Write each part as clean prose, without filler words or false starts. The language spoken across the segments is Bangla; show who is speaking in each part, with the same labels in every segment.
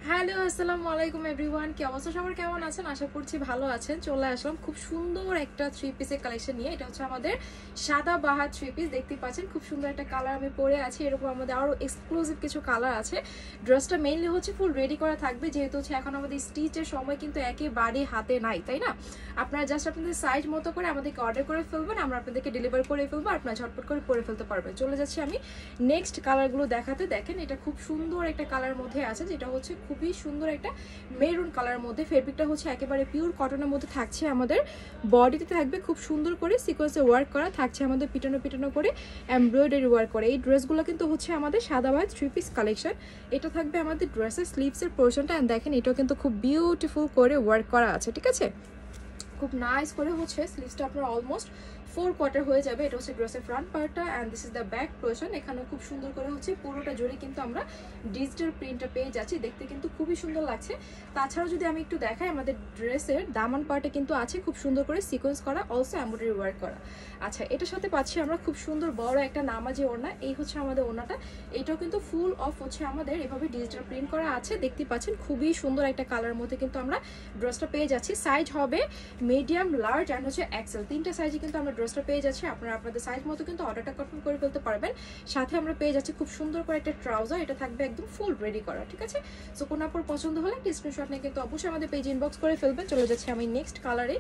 Speaker 1: হ্যালো, আসসালামু আলাইকুম এভরিওয়ান। কি অবস্থা সবার, কেমন আছেন? আশা করছি ভালো আছেন। চলে আসলাম খুব সুন্দর একটা থ্রি পিসের কালেকশন নিয়ে। এটা হচ্ছে আমাদের সাদা বাহার থ্রি পিস, দেখতে পাচ্ছেন খুব সুন্দর একটা কালার আমি পরে আছি। এরকম আমাদের আরও এক্সক্লুসিভ কিছু কালার আছে। ড্রেসটা মেইনলি হচ্ছে ফুল রেডি করা থাকবে, যেহেতু হচ্ছে এখন আমাদের স্টিচের সময় কিন্তু একেবারে হাতে নাই, তাই না? আপনারা জাস্ট আপনাদের সাইজ মতো করে আমাদেরকে অর্ডার করে ফেলবেন, আমরা আপনাদেরকে ডেলিভার করে ফেলবো, আপনারা ঝটপট করে পরে ফেলতে পারবেন। চলে যাচ্ছি আমি নেক্সট কালারগুলো দেখাতে। দেখেন এটা খুব সুন্দর একটা কালার মধ্যে আছে, যেটা হচ্ছে খুবই সুন্দর একটা মেরুন কালার মধ্যে। ফেব্রিকটা হচ্ছে একেবারে পিওর কটনের মধ্যে থাকছে। আমাদের বডিতে থাকবে খুব সুন্দর করে সিকোয়েন্সে ওয়ার্ক করা থাকছে, আমাদের পিটানো পিটানো করে এমব্রয়ডারি ওয়ার্ক করে। এই ড্রেসগুলো কিন্তু হচ্ছে আমাদের সাদাবাহার থ্রি পিস কালেকশন। এটা থাকবে আমাদের ড্রেসের স্লিভসের পোর্শনটা। অ্যান্ড দেখেন এটাও কিন্তু খুব বিউটিফুল করে ওয়ার্ক করা আছে, ঠিক আছে? খুব নাইস করে হচ্ছে স্লিভসটা আপনার অলমোস্ট 4 কোয়ার্টার হয়ে যাবে। এটা হচ্ছে ড্রেসের ফ্রন্ট পার্টটা and this is the back portion. এখানে খুব সুন্দর করে হচ্ছে পুরোটা জুড়ে কিন্তু আমরা ডিজিটাল প্রিন্টটা পেয়ে যাচ্ছি, দেখতে কিন্তু খুবই সুন্দর লাগছে। তাছাড়াও যদি আমি একটু দেখাই, আমাদের ড্রেসের দামান পার্টে কিন্তু আছে খুব সুন্দর করে সিকোয়েন্স করা, অলসো এমব্রয়ডারি ওয়ার্ক করা। আচ্ছা, এটার সাথে পাচ্ছি আমরা খুব সুন্দর বড় একটা নামাজি ওড়না। এই হচ্ছে আমাদের ওড়নাটা, এটাও কিন্তু ফুল অফ হচ্ছে আমাদের এভাবে ডিজিটাল প্রিন্ট করা আছে, দেখতে পাচ্ছেন খুবই সুন্দর একটা কালারের মধ্যে কিন্তু আমরা ড্রেসটা পেয়ে যাচ্ছি। সাইজ হবে মিডিয়াম, লার্জ অ্যান্ড হচ্ছে এক্সেল, তিনটা সাইজে কিন্তু আমরা ড্রেসটা পেয়ে যাচ্ছি। আপনারা আপনাদের সাইজ মতো কিন্তু অর্ডারটা কনফার্ম করে ফেলতে পারবেন। সাথে আমরা পেয়ে যাচ্ছি খুব সুন্দর করে একটা ট্রাউজার, এটা থাকবে একদম ফুল রেডি করা, ঠিক আছে? সো কোনো আপনার পছন্দ হলে একটা স্ক্রিনশট নিয়ে কিন্তু অবশ্যই আমাদের পেজ ইনবক্স করে ফেলবেন। চলে যাচ্ছে আমি নেক্সট কালারে।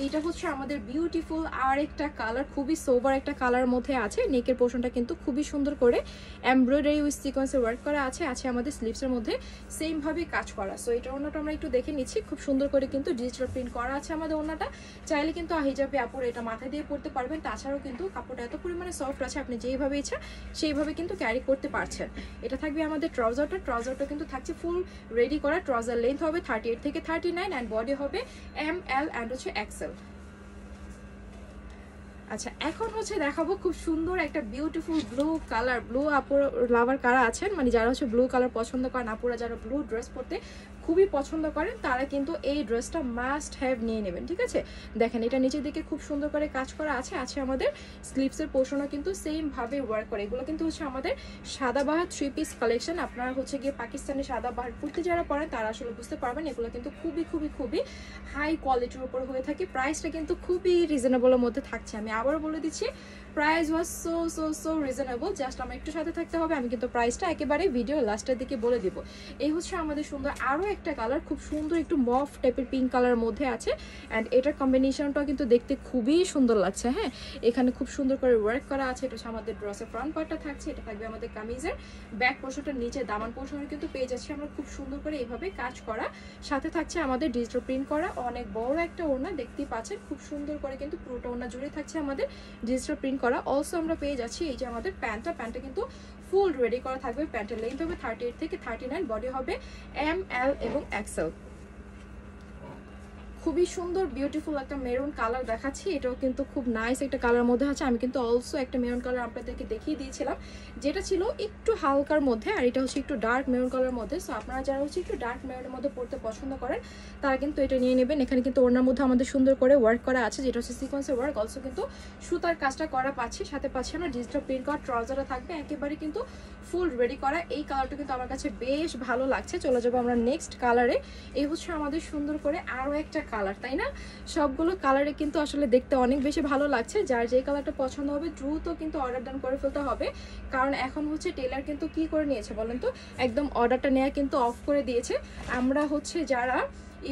Speaker 1: এইটা হচ্ছে আমাদের বিউটিফুল আর একটা কালার, খুবই সোবার একটা কালার মধ্যে আছে। নেকের পোর্শনটা কিন্তু খুবই সুন্দর করে এমব্রয়ডারি উইথ সিকোয়েন্সে ওয়ার্ক করা আছে, আছে আমাদের স্লিভসের মধ্যে সেম ভাবে কাজ করা। সো এটা ওনাটা আমরা একটু দেখে নিচ্ছি, খুব সুন্দর করে কিন্তু ডিজিটাল প্রিন্ট করা আছে আমাদের ওনাটা। চাইলে কিন্তু হিজাবে আপুরে এটা মাথায় দিয়ে পড়তে পারবেন। তাছাড়াও কিন্তু কাপড়টা এত পরিমাণে সফট আছে, আপনি যেইভাবে ইচ্ছা সেইভাবে কিন্তু ক্যারি করতে পারছেন। এটা থাকবে আমাদের ট্রাউজারটা কিন্তু থাকছে ফুল রেডি করা। ট্রাউজার লেন্থ হবে 38 থেকে 39 অ্যান্ড বডি হবে ML অ্যান্ড হচ্ছে এক্সেল। আচ্ছা, এখন হচ্ছে দেখাবো খুব সুন্দর একটা বিউটিফুল ব্লু কালার। ব্লু আপুর লাভার কারা আছেন, মানে যারা হচ্ছে ব্লু কালার পছন্দ করেন, আপুরা যারা ব্লু ড্রেস পরতে খুবই পছন্দ করেন, তারা কিন্তু এই ড্রেসটা মাস্ট হ্যাভ নিয়ে নেবেন, ঠিক আছে? দেখেন এটা নিচের দিকে খুব সুন্দর করে কাজ করা আছে, আছে আমাদের স্লিভসের পোর্শনও কিন্তু সেম ভাবে ওয়ার্ক করে। এগুলো কিন্তু হচ্ছে আমাদের সাদাবাহার থ্রি পিস কালেকশন। আপনারা হচ্ছে গিয়ে পাকিস্তানি সাদাবাহার কুর্তি যারা পরেন তারা আসলে বুঝতে পারবেন, এগুলো কিন্তু খুবই খুবই খুবই হাই কোয়ালিটির উপর হয়ে থাকে। প্রাইসটা কিন্তু খুবই রিজনেবলের মধ্যে থাকছে। আমি আবার বলে দিচ্ছি, price was so so so reasonable. Just আমার একটু সাথে থাকতে হবে, আমি কিন্তু প্রাইসটা একেবারে ভিডিও লাস্টের দিকে বলে দিব। এই হচ্ছে আমাদের সুন্দর আরও একটা কালার, খুব সুন্দর একটু মফ টাইপের পিঙ্ক কালার মধ্যে আছে। অ্যান্ড এটার কম্বিনেশনটাও কিন্তু দেখতে খুবই সুন্দর লাগছে। হ্যাঁ, এখানে খুব সুন্দর করে ওয়ার্ক করা আছে। এটা হচ্ছে আমাদের ড্রেসের ফ্রন্ট পার্টটা থাকছে, এটা থাকবে আমাদের কামিজের ব্যাক পোর্শনটার নিচে দামান পোর্শনে কিন্তু পেয়ে যাচ্ছি আমরা খুব সুন্দর করে এইভাবে কাজ করা। সাথে থাকছে আমাদের ডিজিটাল প্রিন্ট করা অনেক বড় একটা ওড়না, দেখতেই পাচ্ছেন খুব সুন্দর করে কিন্তু পুরোটা ওড়না জুড়ে থাকছে আমাদের ডিজিটাল প্রিন্ট করা। অলসো আমরা পেয়ে যাচ্ছি এই যে আমাদের প্যান্টটা কিন্তু ফুল রেডি করা থাকবে। প্যান্টের লেন্থ হবে 38 থেকে 39, বডি হবে ML এবং এক্সেল। খুবই সুন্দর বিউটিফুল একটা মেরুন কালার দেখাচ্ছি, এটাও কিন্তু খুব নাইস একটা কালার মধ্যে আছে। আমি কিন্তু অলসো একটা মেরুন কালার আপনাদেরকে দেখিয়ে দিয়েছিলাম, যেটা ছিল একটু হালকার মধ্যে, আর এটা হচ্ছে একটু ডার্ক মেরুন কালার মধ্যে। সো আপনারা যারা হচ্ছে একটু ডার্ক মেরুনের মধ্যে পড়তে পছন্দ করেন তারা কিন্তু এটা নিয়ে নেবেন। এখানে কিন্তু ওড়নার মধ্যে আমাদের সুন্দর করে ওয়ার্ক করা আছে, যেটা হচ্ছে সিকোয়েন্সের ওয়ার্ক, অলসো কিন্তু সুতার কাজটা করা পাচ্ছি। সাথে পাচ্ছি আমরা ডিজিটাল প্রিন্ট করা ট্রাউজারটা থাকবে একেবারে কিন্তু ফুল রেডি করা। এই কালারটা কিন্তু আমার কাছে বেশ ভালো লাগছে। চলে যাবো আমরা নেক্সট কালারে। এই হচ্ছে আমাদের সুন্দর করে আরও একটা কালার, তাই না? সবগুলো কালারে কিন্তু আসলে দেখতে অনেক বেশি ভালো লাগছে। যার যে কালারটা পছন্দ হবে দ্রুত কিন্তু অর্ডার ডান করে ফেলতে হবে, কারণ এখন হচ্ছে টেলার কিন্তু কি করে নিয়েছে বলেন তো, একদম অর্ডারটা নেওয়া কিন্তু অফ করে দিয়েছে। আমরা হচ্ছে যারা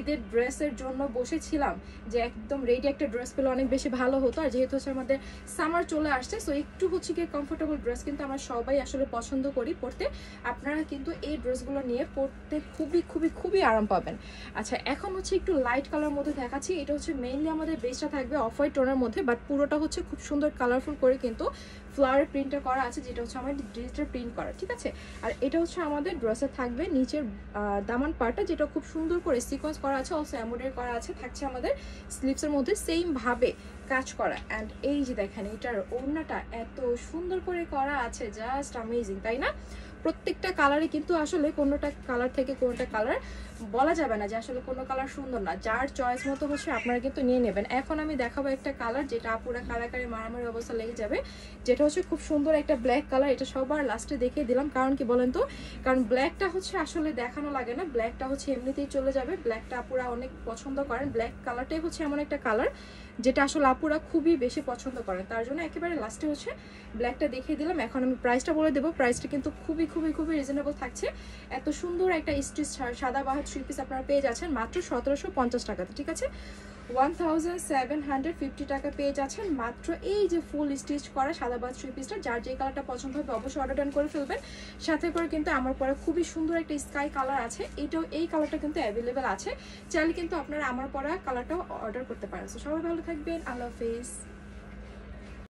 Speaker 1: ঈদের ড্রেসের জন্য বসেছিলাম যে একদম রেডি একটা ড্রেস পেলে অনেক বেশি ভালো হতো, আর যেহেতু হচ্ছে আমাদের সামার চলে আসছে, সো একটু হচ্ছে কি কমফোর্টেবল ড্রেস কিন্তু আমরা সবাই আসলে পছন্দ করি পরতে। আপনারা কিন্তু এই ড্রেসগুলো নিয়ে পরতে খুবই খুবই খুবই আরাম পাবেন। আচ্ছা, এখন হচ্ছে একটু লাইট কালার মধ্যে দেখাচ্ছি। এটা হচ্ছে মেইনলি আমাদের বেসটা থাকবে অফ হোয়াইট টোনের মধ্যে, বাট পুরোটা হচ্ছে খুব সুন্দর কালারফুল করে কিন্তু ফ্লাওয়ার প্রিন্টটা করা আছে, যেটা হচ্ছে আমাদের ডিজিটাল প্রিন্ট করা, ঠিক আছে? আর এটা হচ্ছে আমাদের ড্রেসে থাকবে নিচের দামান পার্টটা, যেটা খুব সুন্দর করে সিকোয়েন্স করা আছে, অলসো এমব্রয়ডারি করা আছে, থাকছে আমাদের স্লিভসের মধ্যে সেম ভাবে কাজ করা। অ্যান্ড এই যে দেখেন এটার ওড়নাটা এত সুন্দর করে করা আছে, জাস্ট অ্যামেজিং, তাই না? প্রত্যেকটা কালারই কিন্তু আসলে কোনোটা কালার থেকে কোনোটা কালার বলা যাবে না যে আসলে কোনো কালার সুন্দর না, যার চয়েস মতো হচ্ছে আপনারা কিন্তু নিয়ে নেবেন। এখন আমি দেখাবো একটা কালার যেটা আপুরা কারাকারি মারামারি অবস্থা লেগে যাবে, যেটা হচ্ছে খুব সুন্দর একটা ব্ল্যাক কালার। এটা সবার লাস্টে দেখিয়ে দিলাম, কারণ কি বলেন তো, কারণ ব্ল্যাকটা হচ্ছে আসলে দেখানো লাগে না, ব্ল্যাকটা হচ্ছে এমনিতেই চলে যাবে। ব্ল্যাকটা আপুরা অনেক পছন্দ করেন, ব্ল্যাক কালারটাই হচ্ছে এমন একটা কালার যেটা আসলে আপুরা খুবই বেশি পছন্দ করেন, তার জন্য একেবারে লাস্টে হচ্ছে ব্ল্যাকটা দেখিয়ে দিলাম। এখন আমি প্রাইসটা বলে দেবো, প্রাইসটা কিন্তু খুবই খুবই খুবই রিজনেবল থাকছে। এত সুন্দর একটা স্টিচ সাদাবাহার থ্রি পিস আপনারা পেয়ে যাচ্ছেন মাত্র 1750 টাকাতে, ঠিক আছে? 1750 টাকা পেয়ে যাচ্ছেন মাত্র এই যে ফুল স্টিচ করা সাদাবাহার থ্রি পিসটা। যার যে কালারটা পছন্দ হবে অবশ্যই অর্ডার ডান করে ফেলবেন। সাথে করে কিন্তু আমার পরে খুবই সুন্দর একটা স্কাই কালার আছে, এই কালারটা কিন্তু অ্যাভেলেবেল আছে, চাইলে কিন্তু আপনারা আমার পরা কালারটাও অর্ডার করতে পারেন। সবাই ভালো থাকবেন, আল্লাহ হাফেজ।